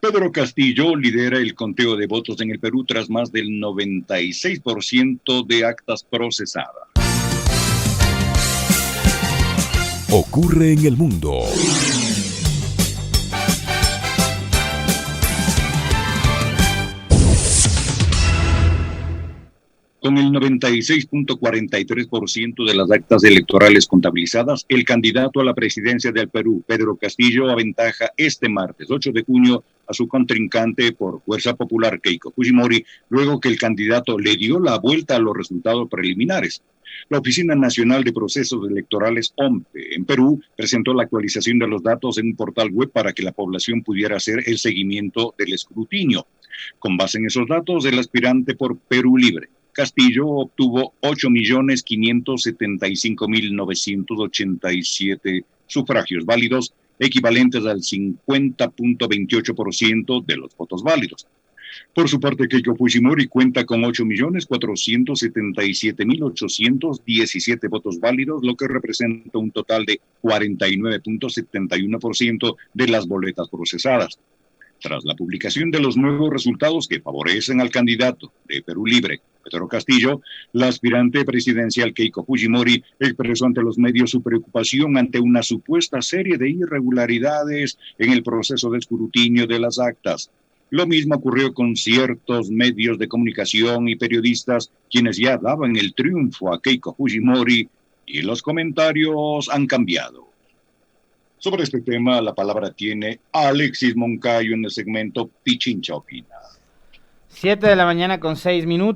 Pedro Castillo lidera el conteo de votos en el Perú tras más del 96% de actas procesadas. Ocurre en el mundo. Con el 96.43% de las actas electorales contabilizadas, el candidato a la presidencia del Perú, Pedro Castillo, aventaja este martes 8 de junio a su contrincante por Fuerza Popular, Keiko Fujimori, luego que el candidato le dio la vuelta a los resultados preliminares. La Oficina Nacional de Procesos Electorales, OMPE, en Perú, presentó la actualización de los datos en un portal web para que la población pudiera hacer el seguimiento del escrutinio. Con base en esos datos, el aspirante por Perú Libre, Castillo, obtuvo 8.575.987 sufragios válidos, equivalentes al 50.28% de los votos válidos. Por su parte, Keiko Fujimori cuenta con 8.477.817 votos válidos, lo que representa un total de 49.71% de las boletas procesadas. Tras la publicación de los nuevos resultados que favorecen al candidato de Perú Libre, Pedro Castillo, la aspirante presidencial Keiko Fujimori expresó ante los medios su preocupación ante una supuesta serie de irregularidades en el proceso de escrutinio de las actas. Lo mismo ocurrió con ciertos medios de comunicación y periodistas, quienes ya daban el triunfo a Keiko Fujimori, y los comentarios han cambiado. Sobre este tema, la palabra tiene Alexis Moncayo en el segmento Pichincha Opina. 7:06 a.m.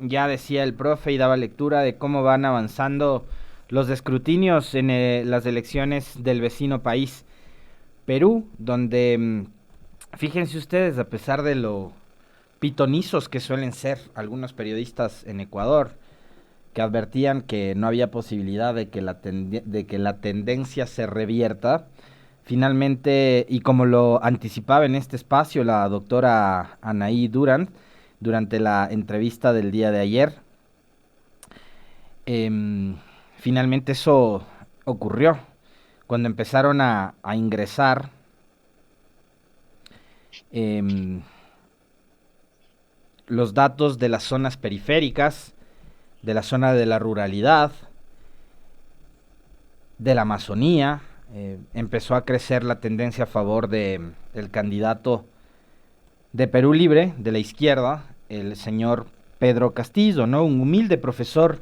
Ya decía el profe y daba lectura de cómo van avanzando los escrutinios en las elecciones del vecino país, Perú, donde, fíjense ustedes, a pesar de lo pitonizos que suelen ser algunos periodistas en Ecuador, que advertían que no había posibilidad de que la tendencia se revierta, finalmente, y como lo anticipaba en este espacio la doctora Anaí Durán, durante la entrevista del día de ayer, finalmente eso ocurrió, cuando empezaron a ingresar los datos de las zonas periféricas, de la zona de la ruralidad, de la Amazonía. Empezó a crecer la tendencia a favor del candidato de Perú Libre, de la izquierda, el señor Pedro Castillo, ¿no? Un humilde profesor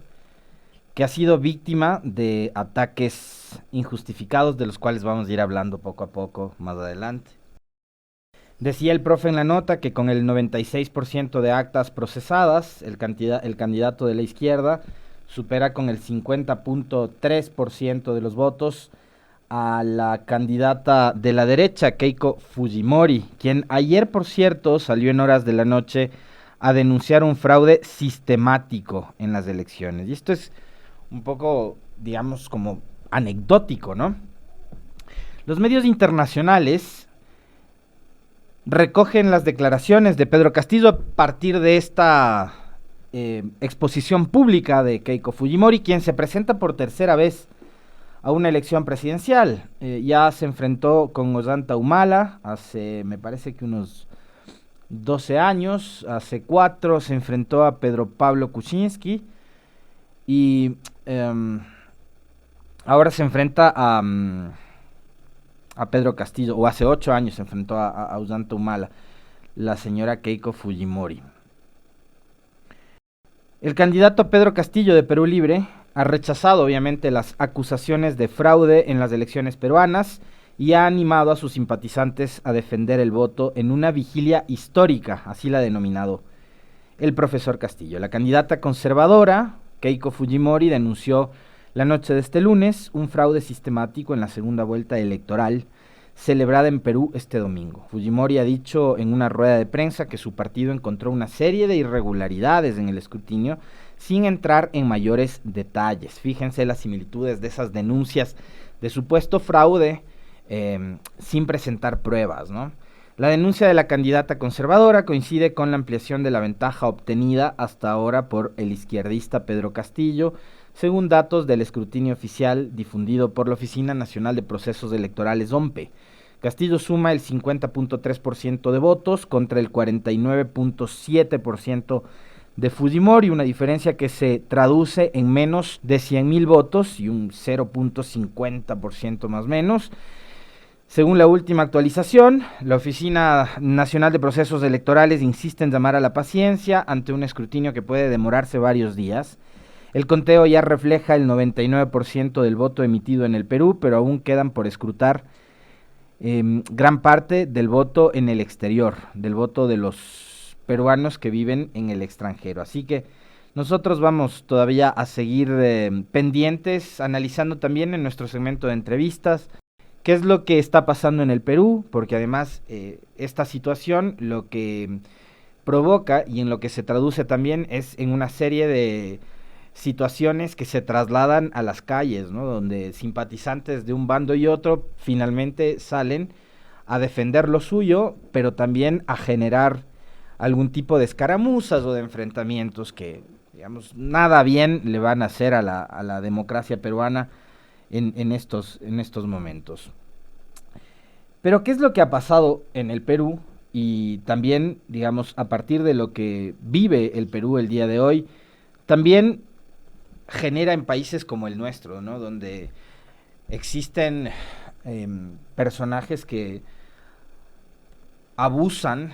que ha sido víctima de ataques injustificados, de los cuales vamos a ir hablando poco a poco más adelante. Decía el profe en la nota que con el 96% de actas procesadas, el candidato de la izquierda supera con el 50.3% de los votos a la candidata de la derecha, Keiko Fujimori, quien ayer, por cierto, salió en horas de la noche a denunciar un fraude sistemático en las elecciones. Y esto es un poco, digamos, como anecdótico, ¿no? Los medios internacionales recogen las declaraciones de Pedro Castillo a partir de esta exposición pública de Keiko Fujimori, quien se presenta por tercera vez a una elección presidencial. Ya se enfrentó con Ollanta Humala hace, me parece que unos 12 años, hace 4 se enfrentó a Pedro Pablo Kuczynski y ahora se enfrenta a Pedro Castillo, o hace 8 años se enfrentó a Ollanta Humala, la señora Keiko Fujimori. El candidato Pedro Castillo de Perú Libre ha rechazado obviamente las acusaciones de fraude en las elecciones peruanas y ha animado a sus simpatizantes a defender el voto en una vigilia histórica, así la ha denominado el profesor Castillo. La candidata conservadora, Keiko Fujimori, denunció la noche de este lunes un fraude sistemático en la segunda vuelta electoral celebrada en Perú este domingo. Fujimori ha dicho en una rueda de prensa que su partido encontró una serie de irregularidades en el escrutinio sin entrar en mayores detalles. Fíjense las similitudes de esas denuncias de supuesto fraude sin presentar pruebas, ¿no? La denuncia de la candidata conservadora coincide con la ampliación de la ventaja obtenida hasta ahora por el izquierdista Pedro Castillo, según datos del escrutinio oficial difundido por la Oficina Nacional de Procesos Electorales, OMPE, Castillo suma el 50.3% de votos contra el 49.7% de Fujimori, una diferencia que se traduce en menos de 100,000 votos y un 0.50% más o menos. Según la última actualización, la Oficina Nacional de Procesos Electorales insiste en llamar a la paciencia ante un escrutinio que puede demorarse varios días. El conteo ya refleja el 99% del voto emitido en el Perú, pero aún quedan por escrutar gran parte del voto en el exterior, del voto de los peruanos que viven en el extranjero. Así que nosotros vamos todavía a seguir pendientes, analizando también en nuestro segmento de entrevistas qué es lo que está pasando en el Perú, porque además esta situación lo que provoca y en lo que se traduce también es en una serie de situaciones que se trasladan a las calles, ¿no? Donde simpatizantes de un bando y otro finalmente salen a defender lo suyo, pero también a generar algún tipo de escaramuzas o de enfrentamientos que, digamos, nada bien le van a hacer a la democracia peruana en estos momentos. Pero ¿qué es lo que ha pasado en el Perú? Y también, digamos, a partir de lo que vive el Perú el día de hoy, también genera en países como el nuestro, ¿no? Donde existen personajes que abusan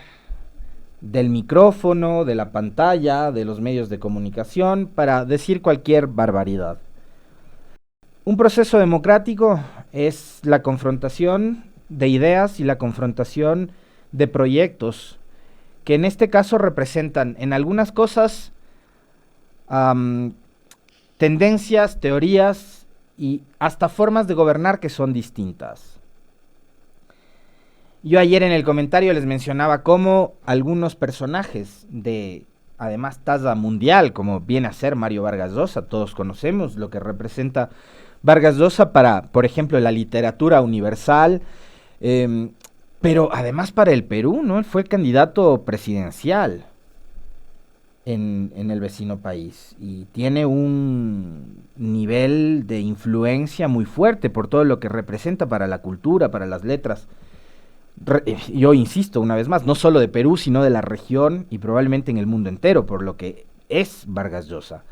del micrófono, de la pantalla, de los medios de comunicación para decir cualquier barbaridad. Un proceso democrático es la confrontación de ideas y la confrontación de proyectos que en este caso representan en algunas cosas tendencias, teorías y hasta formas de gobernar que son distintas. Yo ayer en el comentario les mencionaba cómo algunos personajes de, además, talla mundial, como viene a ser Mario Vargas Llosa, todos conocemos lo que representa Vargas Llosa para, por ejemplo, la literatura universal, pero además para el Perú, ¿no? Él fue candidato presidencial en el vecino país y tiene un nivel de influencia muy fuerte por todo lo que representa para la cultura, para las letras. Yo insisto una vez más, no solo de Perú, sino de la región y probablemente en el mundo entero, por lo que es Vargas Llosa.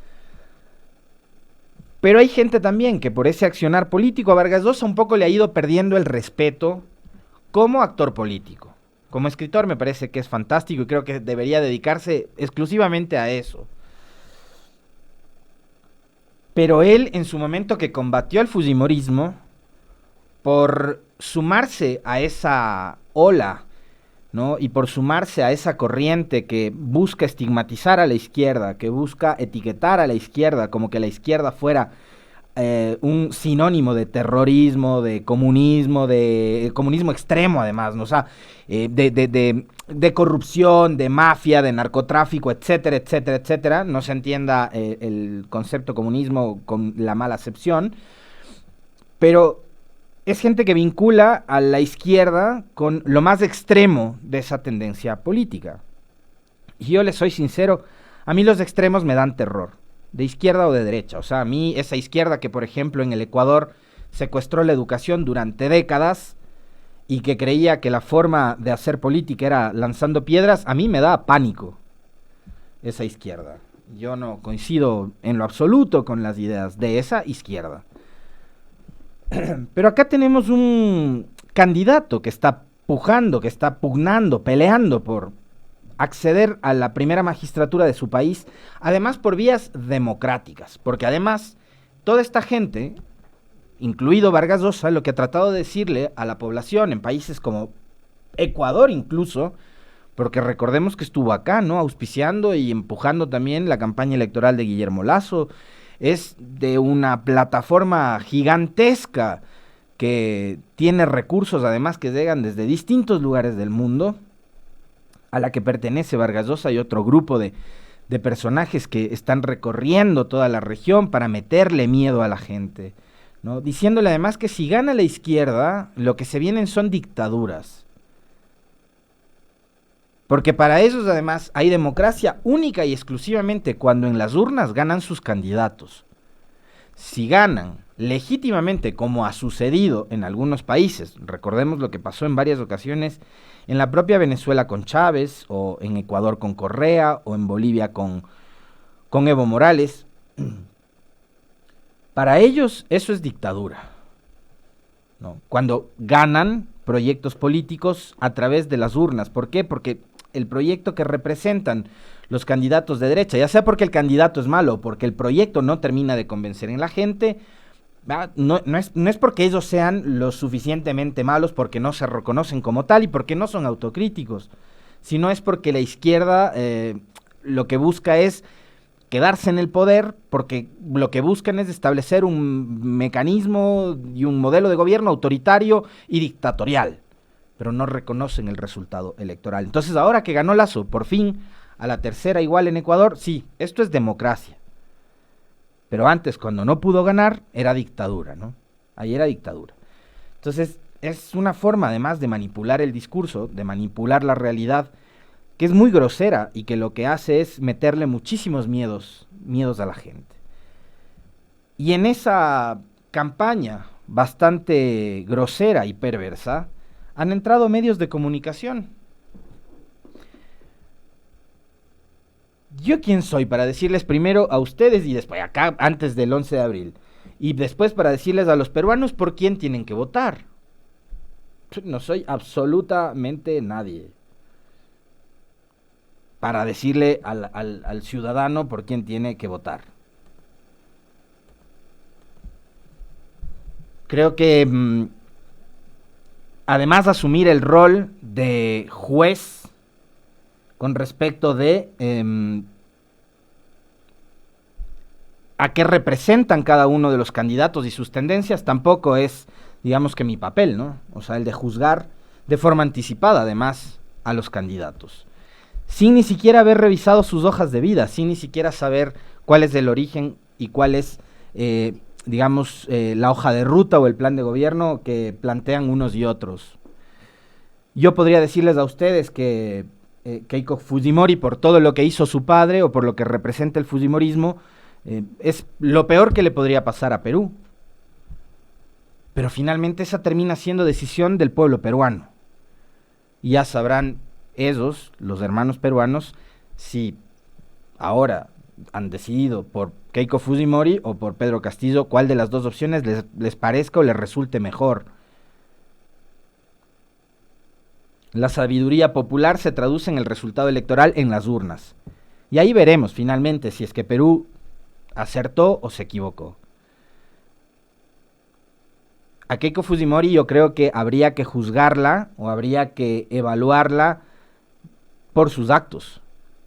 Pero hay gente también que por ese accionar político a Vargas Llosa un poco le ha ido perdiendo el respeto como actor político. Como escritor me parece que es fantástico y creo que debería dedicarse exclusivamente a eso. Pero él, en su momento que combatió al fujimorismo, por sumarse a esa ola, ¿no? Y por sumarse a esa corriente que busca estigmatizar a la izquierda, que busca etiquetar a la izquierda como que la izquierda fuera un sinónimo de terrorismo, de comunismo extremo además, ¿no? O sea, de corrupción, de mafia, de narcotráfico, etcétera, etcétera, etcétera. No se entienda el concepto comunismo con la mala acepción, pero es gente que vincula a la izquierda con lo más extremo de esa tendencia política. Y yo les soy sincero, a mí los extremos me dan terror, de izquierda o de derecha. O sea, a mí esa izquierda que, por ejemplo, en el Ecuador secuestró la educación durante décadas y que creía que la forma de hacer política era lanzando piedras, a mí me da pánico esa izquierda. Yo no coincido en lo absoluto con las ideas de esa izquierda. Pero acá tenemos un candidato que está pujando, que está pugnando, peleando por acceder a la primera magistratura de su país, además por vías democráticas, porque además toda esta gente, incluido Vargas Llosa, lo que ha tratado de decirle a la población en países como Ecuador incluso, porque recordemos que estuvo acá, ¿no? Auspiciando y empujando también la campaña electoral de Guillermo Lasso, es de una plataforma gigantesca que tiene recursos además que llegan desde distintos lugares del mundo, a la que pertenece Vargas Llosa y otro grupo de personajes que están recorriendo toda la región para meterle miedo a la gente, ¿no? Diciéndole además que si gana la izquierda, lo que se vienen son dictaduras. Porque para ellos además hay democracia única y exclusivamente cuando en las urnas ganan sus candidatos. Si ganan legítimamente, como ha sucedido en algunos países, recordemos lo que pasó en varias ocasiones en la propia Venezuela con Chávez, o en Ecuador con Correa, o en Bolivia con Evo Morales, para ellos eso es dictadura, ¿no? Cuando ganan proyectos políticos a través de las urnas. ¿Por qué? Porque el proyecto que representan los candidatos de derecha, ya sea porque el candidato es malo o porque el proyecto no termina de convencer en la gente, no es porque ellos sean lo suficientemente malos, porque no se reconocen como tal y porque no son autocríticos, sino es porque la izquierda lo que busca es quedarse en el poder, porque lo que buscan es establecer un mecanismo y un modelo de gobierno autoritario y dictatorial, pero no reconocen el resultado electoral. Entonces, ahora que ganó Lasso, por fin, a la tercera igual en Ecuador, sí, esto es democracia. Pero antes, cuando no pudo ganar, era dictadura, ¿no? Ahí era dictadura. Entonces, es una forma además de manipular el discurso, de manipular la realidad, que es muy grosera y que lo que hace es meterle muchísimos miedos a la gente. Y en esa campaña bastante grosera y perversa, han entrado medios de comunicación. ¿Yo quién soy para decirles primero a ustedes y después acá antes del 11 de abril? Y después para decirles a los peruanos por quién tienen que votar. No soy absolutamente nadie para decirle al ciudadano por quién tiene que votar. Creo que además asumir el rol de juez con respecto de a qué representan cada uno de los candidatos y sus tendencias, tampoco es, digamos que mi papel, ¿no? O sea, el de juzgar de forma anticipada, además, a los candidatos, sin ni siquiera haber revisado sus hojas de vida, sin ni siquiera saber cuál es el origen y cuál es, digamos, la hoja de ruta o el plan de gobierno que plantean unos y otros. Yo podría decirles a ustedes que Keiko Fujimori, por todo lo que hizo su padre o por lo que representa el fujimorismo, es lo peor que le podría pasar a Perú. Pero finalmente esa termina siendo decisión del pueblo peruano. Y ya sabrán ellos, los hermanos peruanos, si ahora han decidido por Keiko Fujimori o por Pedro Castillo, cuál de las dos opciones les parezca o les resulte mejor. La sabiduría popular se traduce en el resultado electoral en las urnas. Y ahí veremos finalmente si es que Perú acertó o se equivocó. A Keiko Fujimori yo creo que habría que juzgarla o habría que evaluarla por sus actos.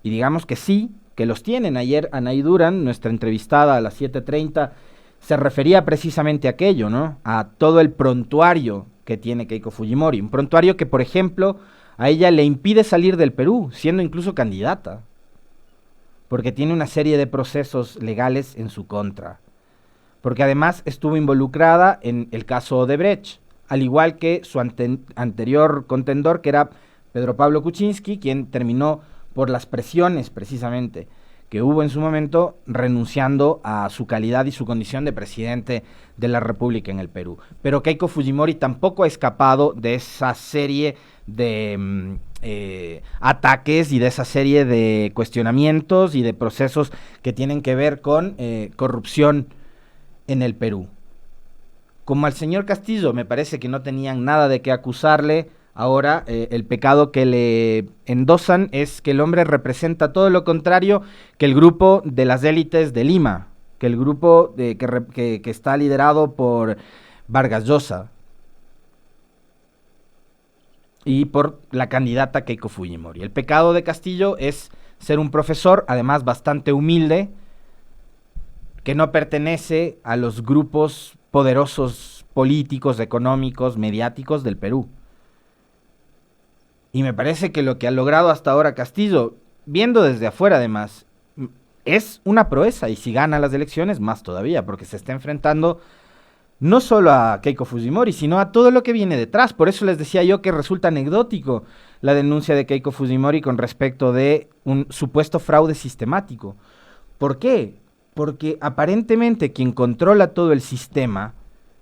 Y digamos que sí, que los tienen. Ayer Anaí Durán, nuestra entrevistada a las 7:30, se refería precisamente a aquello, ¿no? A todo el prontuario que tiene Keiko Fujimori. Un prontuario que, por ejemplo, a ella le impide salir del Perú, siendo incluso candidata, porque tiene una serie de procesos legales en su contra. Porque además estuvo involucrada en el caso Odebrecht, al igual que su anterior contendor, que era Pedro Pablo Kuczynski, quien terminó por las presiones precisamente que hubo en su momento, renunciando a su calidad y su condición de presidente de la República en el Perú. Pero Keiko Fujimori tampoco ha escapado de esa serie de ataques y de esa serie de cuestionamientos y de procesos que tienen que ver con corrupción en el Perú. Como al señor Castillo me parece que no tenían nada de qué acusarle, ahora el pecado que le endosan es que el hombre representa todo lo contrario que el grupo de las élites de Lima, que el grupo que está liderado por Vargas Llosa y por la candidata Keiko Fujimori. El pecado de Castillo es ser un profesor, además bastante humilde, que no pertenece a los grupos poderosos políticos, económicos, mediáticos del Perú. Y me parece que lo que ha logrado hasta ahora Castillo, viendo desde afuera además, es una proeza, y si gana las elecciones, más todavía, porque se está enfrentando no solo a Keiko Fujimori, sino a todo lo que viene detrás. Por eso les decía yo que resulta anecdótico la denuncia de Keiko Fujimori con respecto de un supuesto fraude sistemático. ¿Por qué? porque aparentemente quien controla todo el sistema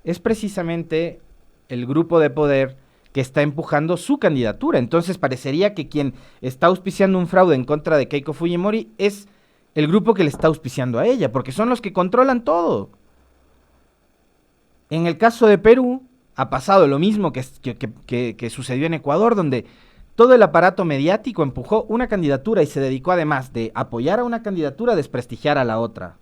es precisamente el grupo de poder que está empujando su candidatura. Entonces parecería que quien está auspiciando un fraude en contra de Keiko Fujimori es el grupo que le está auspiciando a ella, porque son los que controlan todo. En el caso de Perú ha pasado lo mismo que sucedió en Ecuador, donde todo el aparato mediático empujó una candidatura y se dedicó, además de apoyar a una candidatura, a desprestigiar a la otra.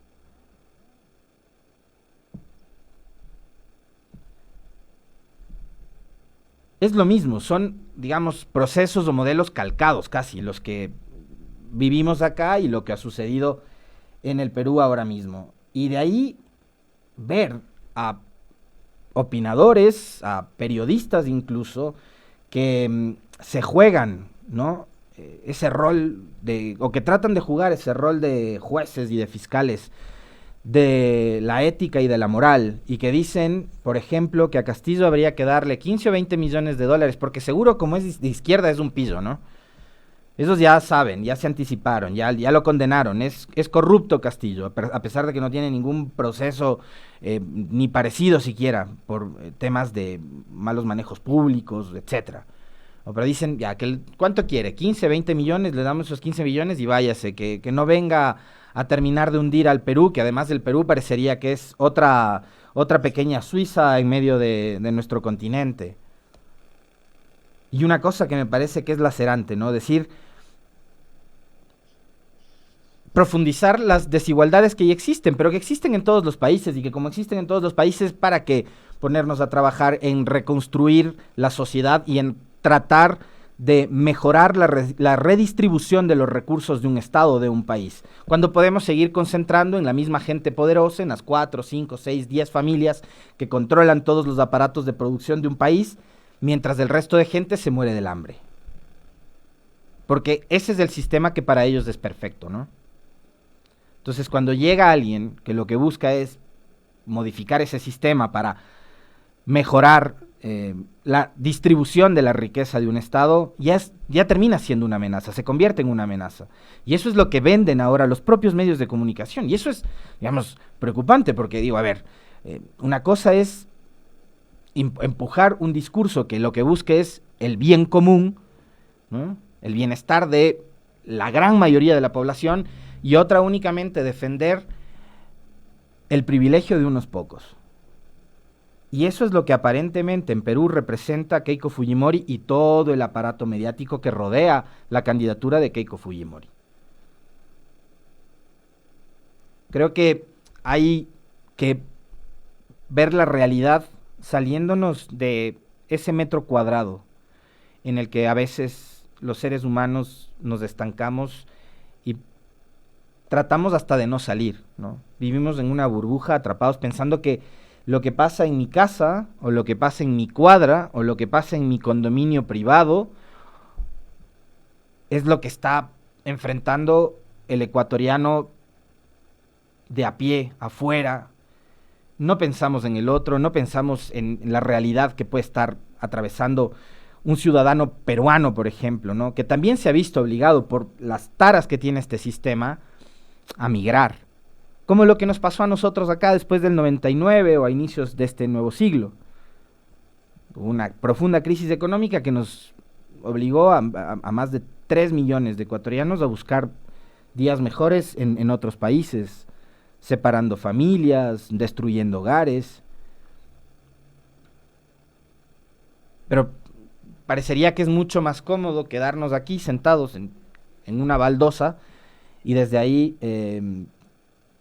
Es lo mismo, son, digamos, procesos o modelos calcados casi, los que vivimos acá y lo que ha sucedido en el Perú ahora mismo. Y de ahí ver a opinadores, a periodistas incluso, que se juegan, ¿no? Ese rol o que tratan de jugar ese rol de jueces y de fiscales de la ética y de la moral, y que dicen, por ejemplo, que a Castillo habría que darle 15 o 20 millones de dólares, porque seguro como es de izquierda es un piso, ¿no? Esos ya saben, ya se anticiparon, ya lo condenaron, es corrupto Castillo, a pesar de que no tiene ningún proceso ni parecido siquiera por temas de malos manejos públicos, etcétera. Pero dicen, ya, ¿cuánto quiere? 15, 20 millones, le damos esos 15 millones y váyase, que no venga a terminar de hundir al Perú, que además del Perú parecería que es otra pequeña Suiza en medio de nuestro continente. Y una cosa que me parece que es lacerante, ¿no? Decir, profundizar las desigualdades que ya existen, pero que existen en todos los países, y que como existen en todos los países, ¿para qué ponernos a trabajar en reconstruir la sociedad y en tratar de mejorar la redistribución de los recursos de un estado o de un país, cuando podemos seguir concentrando en la misma gente poderosa, en las 4, 5, 6, 10 familias que controlan todos los aparatos de producción de un país, mientras el resto de gente se muere del hambre? Porque ese es el sistema que para ellos es perfecto, ¿no? Entonces, cuando llega alguien que lo que busca es modificar ese sistema para mejorar la distribución de la riqueza de un estado, ya termina siendo una amenaza, se convierte en una amenaza. Y eso es lo que venden ahora los propios medios de comunicación. Y eso es, digamos, preocupante, porque digo, a ver, una cosa es empujar un discurso que lo que busque es el bien común, ¿no? El bienestar de la gran mayoría de la población, y otra únicamente defender el privilegio de unos pocos. Y eso es lo que aparentemente en Perú representa Keiko Fujimori y todo el aparato mediático que rodea la candidatura de Keiko Fujimori. Creo que hay que ver la realidad saliéndonos de ese metro cuadrado en el que a veces los seres humanos nos estancamos y tratamos hasta de no salir, ¿no? Vivimos en una burbuja atrapados pensando que lo que pasa en mi casa, o lo que pasa en mi cuadra, o lo que pasa en mi condominio privado, es lo que está enfrentando el ecuatoriano de a pie, afuera. No pensamos en el otro, no pensamos en la realidad que puede estar atravesando un ciudadano peruano, por ejemplo, ¿no? Que también se ha visto obligado por las taras que tiene este sistema a migrar, como lo que nos pasó a nosotros acá después del 99 o a inicios de este nuevo siglo. Una profunda crisis económica que nos obligó a más de 3 millones de ecuatorianos a buscar días mejores en otros países, separando familias, destruyendo hogares. Pero parecería que es mucho más cómodo quedarnos aquí sentados en una baldosa y desde ahí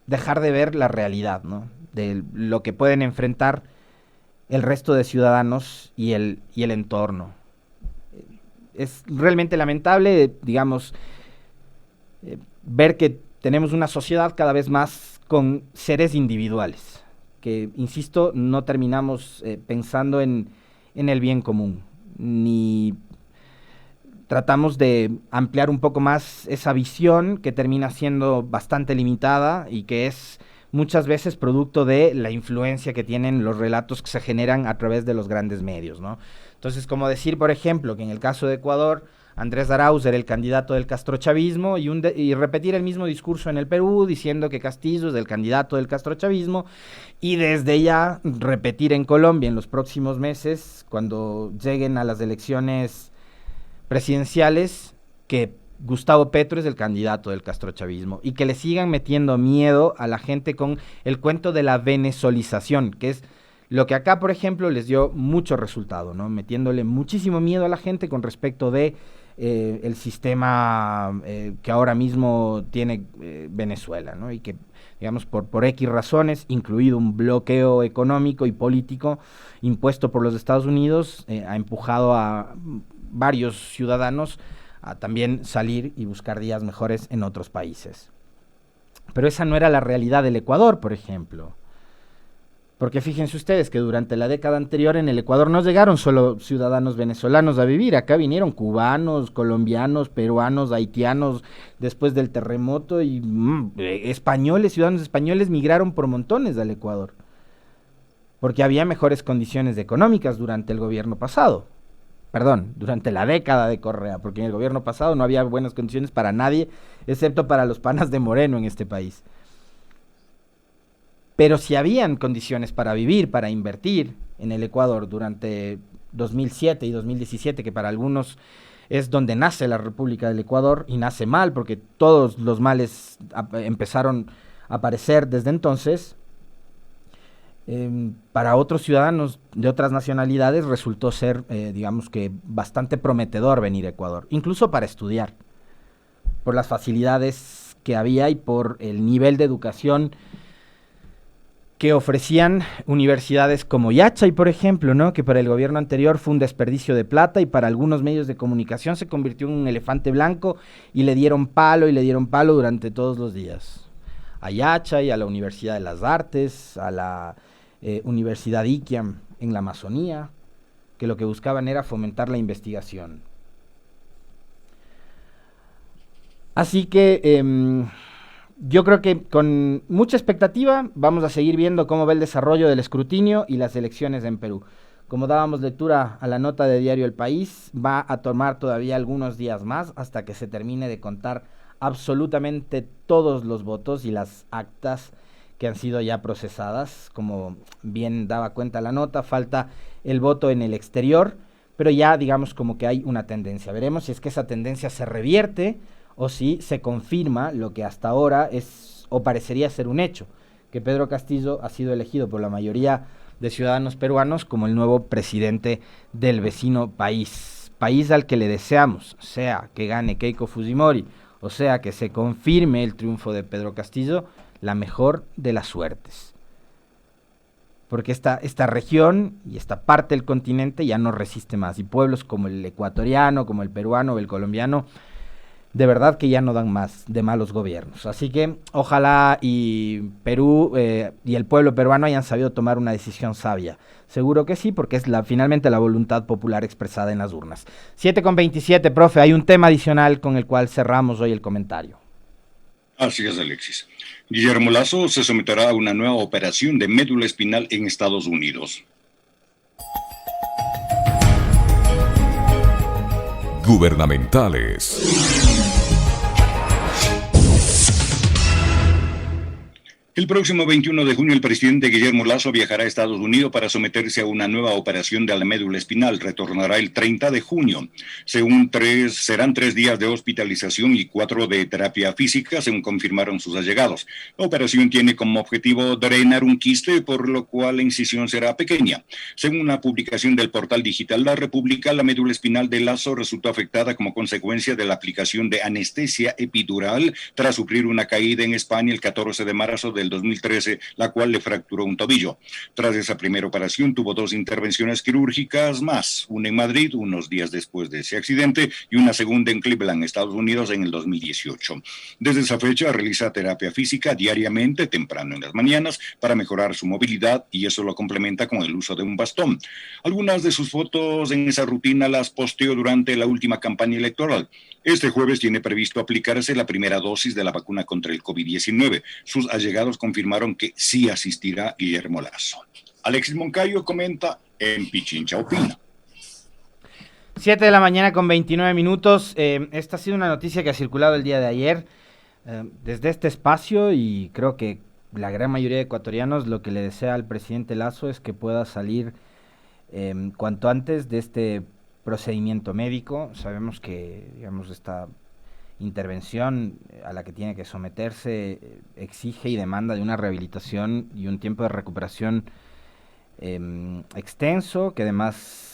dejar de ver la realidad, ¿no? De lo que pueden enfrentar el resto de ciudadanos y el entorno. Es realmente lamentable, digamos, ver que tenemos una sociedad cada vez más con seres individuales, que, insisto, no terminamos pensando en el bien común, ni tratamos de ampliar un poco más esa visión que termina siendo bastante limitada y que es muchas veces producto de la influencia que tienen los relatos que se generan a través de los grandes medios, ¿no? Entonces, como decir, por ejemplo, que en el caso de Ecuador Andrés Arauz era el candidato del castrochavismo y repetir el mismo discurso en el Perú diciendo que Castillo es el candidato del castrochavismo y desde ya repetir en Colombia en los próximos meses, cuando lleguen a las elecciones presidenciales, que Gustavo Petro es el candidato del castrochavismo y que le sigan metiendo miedo a la gente con el cuento de la venezolización, que es lo que acá, por ejemplo, les dio mucho resultado, ¿no? Metiéndole muchísimo miedo a la gente con respecto de el sistema que ahora mismo tiene Venezuela, ¿no? Y que, digamos, por X razones, incluido un bloqueo económico y político impuesto por los Estados Unidos, ha empujado a varios ciudadanos a también salir y buscar días mejores en otros países. Pero esa no era la realidad del Ecuador, por ejemplo. Porque fíjense ustedes que durante la década anterior en el Ecuador no llegaron solo ciudadanos venezolanos a vivir, acá vinieron cubanos, colombianos, peruanos, haitianos, después del terremoto, y españoles, ciudadanos españoles migraron por montones al Ecuador, porque había mejores condiciones económicas durante el gobierno pasado. Perdón, durante la década de Correa, porque en el gobierno pasado no había buenas condiciones para nadie, excepto para los panas de Moreno en este país. Pero si habían condiciones para vivir, para invertir en el Ecuador durante 2007 y 2017, que para algunos es donde nace la República del Ecuador, y nace mal, porque todos los males empezaron a aparecer desde entonces, para otros ciudadanos de otras nacionalidades resultó ser, digamos que, bastante prometedor venir a Ecuador, incluso para estudiar, por las facilidades que había y por el nivel de educación que ofrecían universidades como Yachay, por ejemplo, ¿no? Que para el gobierno anterior fue un desperdicio de plata y para algunos medios de comunicación se convirtió en un elefante blanco y le dieron palo durante todos los días. A Yachay, a la Universidad de las Artes, a la Universidad Iquiam en la Amazonía, que lo que buscaban era fomentar la investigación. Así que yo creo que con mucha expectativa vamos a seguir viendo cómo va el desarrollo del escrutinio y las elecciones en Perú. Como dábamos lectura a la nota de Diario El País, va a tomar todavía algunos días más hasta que se termine de contar absolutamente todos los votos y las actas que han sido ya procesadas. Como bien daba cuenta la nota, falta el voto en el exterior, pero ya digamos como que hay una tendencia. Veremos si es que esa tendencia se revierte o si se confirma lo que hasta ahora es o parecería ser un hecho, que Pedro Castillo ha sido elegido por la mayoría de ciudadanos peruanos como el nuevo presidente del vecino país al que le deseamos, sea que gane Keiko Fujimori o sea que se confirme el triunfo de Pedro Castillo, la mejor de las suertes. Porque esta región y esta parte del continente ya no resiste más, y pueblos como el ecuatoriano, como el peruano o el colombiano, de verdad que ya no dan más de malos gobiernos. Así que ojalá y Perú y el pueblo peruano hayan sabido tomar una decisión sabia. Seguro que sí, porque es finalmente la voluntad popular expresada en las urnas. 7:27, profe, hay un tema adicional con el cual cerramos hoy el comentario. Así es, Alexis. Guillermo Lasso se someterá a una nueva operación de médula espinal en Estados Unidos. Gubernamentales. El próximo 21 de junio el presidente Guillermo Lasso viajará a Estados Unidos para someterse a una nueva operación de la médula espinal. Retornará el 30 de junio. Serán 3 días de hospitalización y 4 de terapia física, según confirmaron sus allegados. La operación tiene como objetivo drenar un quiste, por lo cual la incisión será pequeña. Según una publicación del portal digital La República, la médula espinal de Lasso resultó afectada como consecuencia de la aplicación de anestesia epidural tras sufrir una caída en España el 14 de marzo del 2013, la cual le fracturó un tobillo. Tras esa primera operación tuvo 2 intervenciones quirúrgicas más, una en Madrid unos días después de ese accidente y una segunda en Cleveland, Estados Unidos, en el 2018. Desde esa fecha realiza terapia física diariamente, temprano en las mañanas, para mejorar su movilidad, y eso lo complementa con el uso de un bastón. Algunas de sus fotos en esa rutina las posteó durante la última campaña electoral. Este jueves tiene previsto aplicarse la primera dosis de la vacuna contra el COVID-19. Sus allegados confirmaron que sí asistirá Guillermo Lasso. Alexis Moncayo comenta en Pichincha Opina. 7 de la mañana con 29 minutos. Esta ha sido una noticia que ha circulado el día de ayer desde este espacio, y creo que la gran mayoría de ecuatorianos lo que le desea al presidente Lasso es que pueda salir cuanto antes de este procedimiento médico. Sabemos que, digamos, esta intervención a la que tiene que someterse exige y demanda de una rehabilitación y un tiempo de recuperación extenso, que además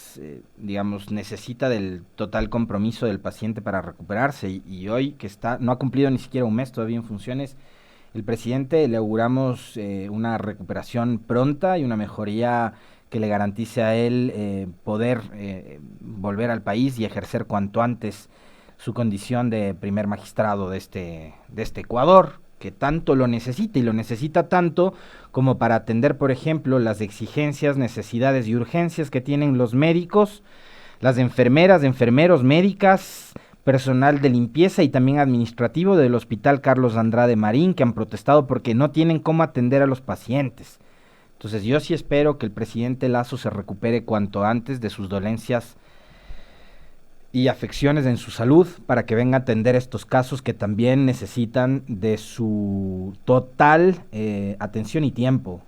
digamos, necesita del total compromiso del paciente para recuperarse, y hoy que no ha cumplido ni siquiera un mes todavía en funciones, el presidente le auguramos una recuperación pronta y una mejoría que le garantice a él poder volver al país y ejercer cuanto antes su condición de primer magistrado de este Ecuador, que tanto lo necesita, y lo necesita tanto como para atender, por ejemplo, las exigencias, necesidades y urgencias que tienen los médicos, las enfermeras, enfermeros, médicas, personal de limpieza y también administrativo del Hospital Carlos Andrade Marín, que han protestado porque no tienen cómo atender a los pacientes. Entonces yo sí espero que el presidente Lasso se recupere cuanto antes de sus dolencias y afecciones en su salud, para que venga a atender estos casos que también necesitan de su total atención y tiempo.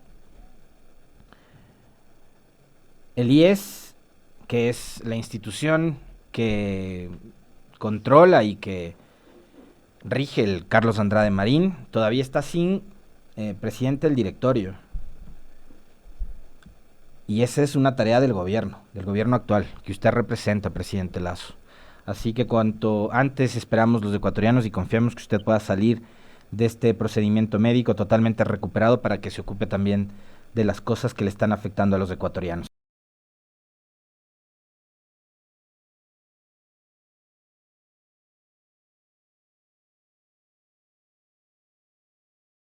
El IES, que es la institución que controla y que rige el Carlos Andrade Marín, todavía está sin presidente del directorio. Y esa es una tarea del gobierno actual, que usted representa, presidente Lasso. Así que cuanto antes esperamos los ecuatorianos y confiamos que usted pueda salir de este procedimiento médico totalmente recuperado, para que se ocupe también de las cosas que le están afectando a los ecuatorianos.